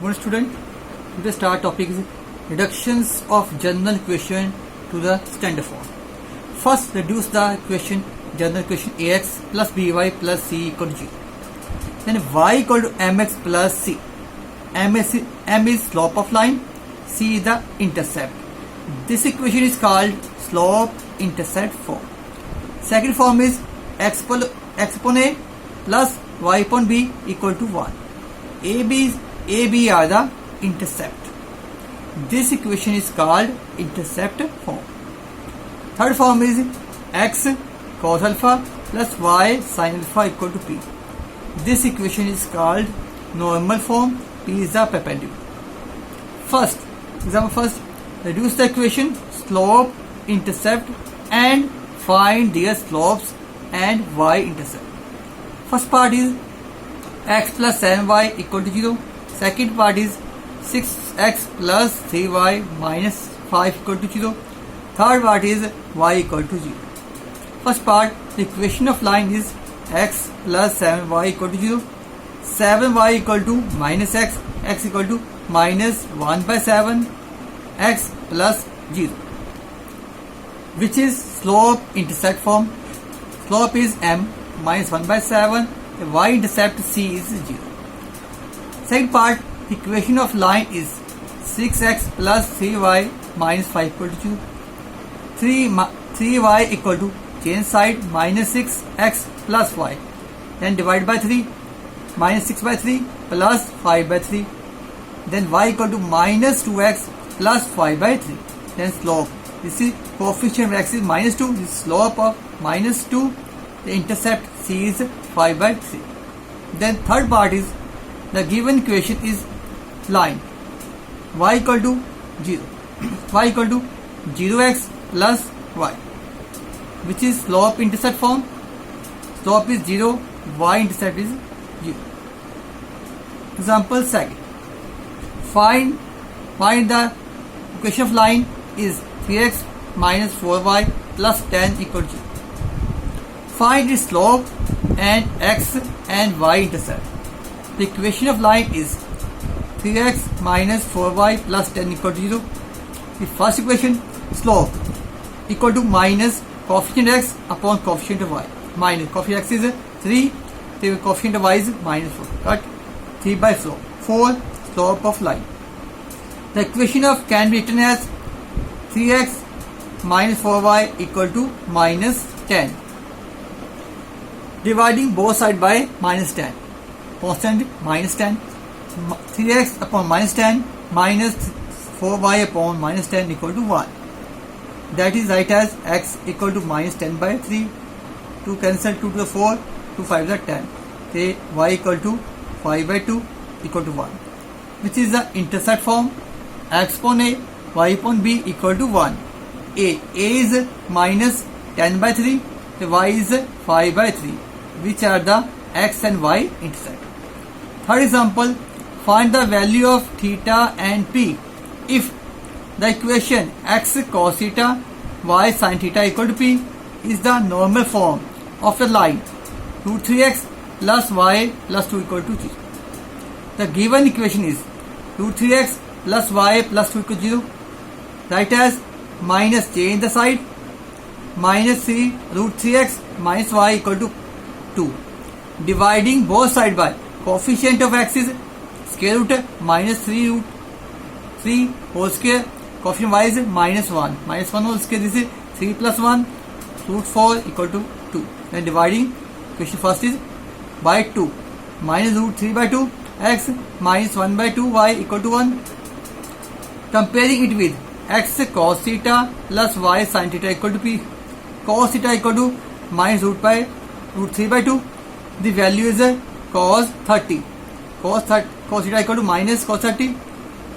Good student, today's start topic is reductions of general equation to the standard form. First, reduce the equation, general equation ax plus by plus c equal to 0. Then y equal to mx plus c. M is slope of line, c is the intercept. This equation is called slope-intercept form. Second form is x upon a plus y upon b equal to 1. AB are the intercept. This equation is called intercept form. Third form is x cos alpha plus y sin alpha equal to p. This equation is called normal form. P is the perpendicular. Example first, reduce the equation slope, intercept and find their slopes and y-intercept. First part is x plus 7y equal to 0. Second part is 6x plus 3y minus 5 equal to 0. Third part is y equal to 0. First part, the equation of line is x plus 7y equal to 0. 7y equal to minus x equal to minus 1 by 7, x plus 0, which is slope-intercept form. Slope is m minus 1 by 7, the y-intercept c is 0. Second part, the equation of line is 6x plus 3y minus 5 equal to 0. 3y equal to change side minus 6x plus y, then divide by 3, minus 6 by 3 plus 5 by 3, then y equal to minus 2x plus 5 by 3. Then slope, this is coefficient of x is minus 2, this is slope of minus 2, the intercept c is 5 by 3. Then third part is the given equation is line y equal to 0, y equal to 0x plus y, which is slope intercept form. Slope is 0, y intercept is 0. Example second, find the equation of line is 3x minus 4y plus 10 equal to 0. Find the slope and x and y intercept. The equation of line is 3x minus 4y plus 10 equal to 0. The first equation, slope equal to minus coefficient x upon coefficient of y. Minus coefficient x is 3, the coefficient of y is minus 4. Cut 3 by 4. 4 slope of line. The equation of can be written as 3x minus 4y equal to minus 10. Dividing both sides by minus 10. Constant minus 10. 3x upon minus 10 minus 4y upon minus 10 equal to 1. That is right as x equal to minus 10 by 3. 2 cancel 2 to the 4, 2 5 to the 10. Say y equal to 5 by 2 equal to 1. Which is the intercept form. X upon a, y upon b equal to 1. A is minus 10 by 3, the y is 5 by 3, which are the x and y intercept. Third example, find the value of theta and p if the equation x cos theta, y sin theta equal to p is the normal form of the line root 3x plus y plus 2 equal to 0. The given equation is root 3x plus y plus 2 equal to 0. Write as minus change the side minus 3 root 3x minus y equal to 2. Dividing both sides by coefficient of x is square root minus 3 root 3 whole square. Coefficient y is minus 1. Minus 1 whole square, this is 3 plus 1 root 4 equal to 2. Then dividing equation first is by 2. Minus root 3 by 2 x minus 1 by 2 y equal to 1. Comparing it with x cos theta plus y sin theta equal to p. Cos theta equal to minus root 3 by 2. The value is cos 30. Cos theta equal to minus cos 30.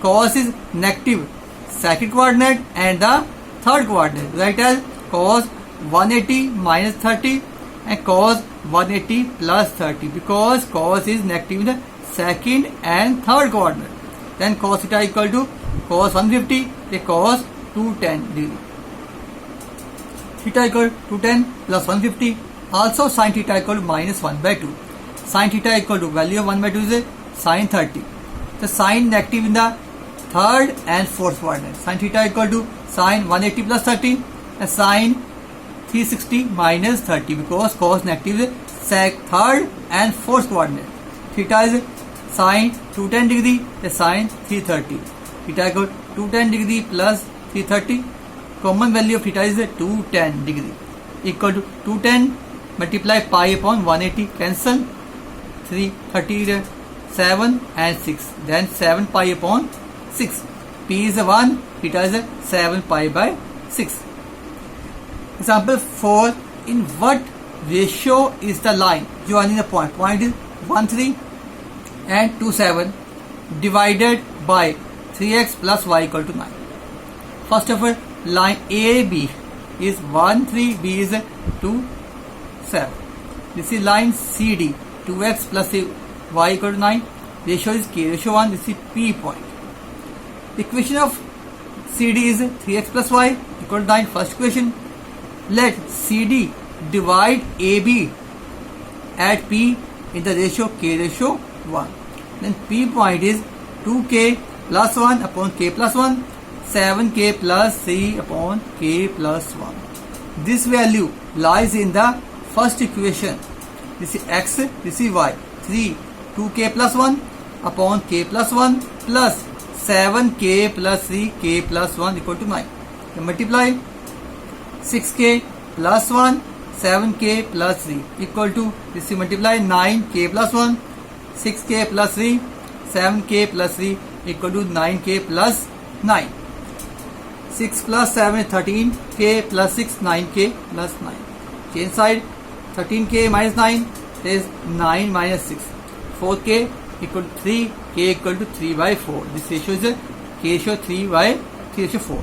Cos is negative second coordinate and the third coordinate. Write as cos 180 minus 30 and cos 180 plus 30, because cos is negative in the second and third coordinate. Then cos theta equal to cos 150, the cos 210 degree. Theta equal to 10 plus 150. Also sin theta equal to minus 1 by 2. Sin theta equal to value of 1 by 2 is sin 30. the sign negative in the third and fourth coordinate. Sin theta equal to sin 180 plus 30 and sin 360 minus 30 because cos negative is third and fourth coordinate. Theta is sin 210 degree and sin 330. Theta equal 210 degree plus 330. Common value of theta is 210 degree equal to 210 multiply pi upon 180 cancel 330 7 and 6 then 7 pi upon 6. P is 1, theta is 7 pi by 6. Example 4. In what ratio is the line joining the point? Point is 1 3 and 2 7 divided by 3x plus y equal to 9. First of all, line AB is 1 3, B is 2 7. This is line CD 2x plus y equal to 9. Ratio is K ratio 1. This is P point. Equation of CD is 3x plus y equal to 9. First equation. Let CD divide AB at P in the ratio K ratio 1. Then P point is 2K plus 1 upon K plus 1, 7K plus 3 upon K plus 1. This value lies in the first equation. This is X, this is Y. 3, 2K plus 1 upon K plus 1 plus 7K plus 3 K plus 1 equal to 9. Then multiply 6K plus 1 7K plus 3 equal to, this is multiply 9K plus 1 6K plus 3 7K plus 3 equal to 9K plus 9. 6 plus 7 is 13K plus 6 9K plus 9. Change side 13K minus 9 is 9 minus 6. 4K equal to 3, K equal to 3 by 4. This ratio is K ratio 3 by 3 ratio 4.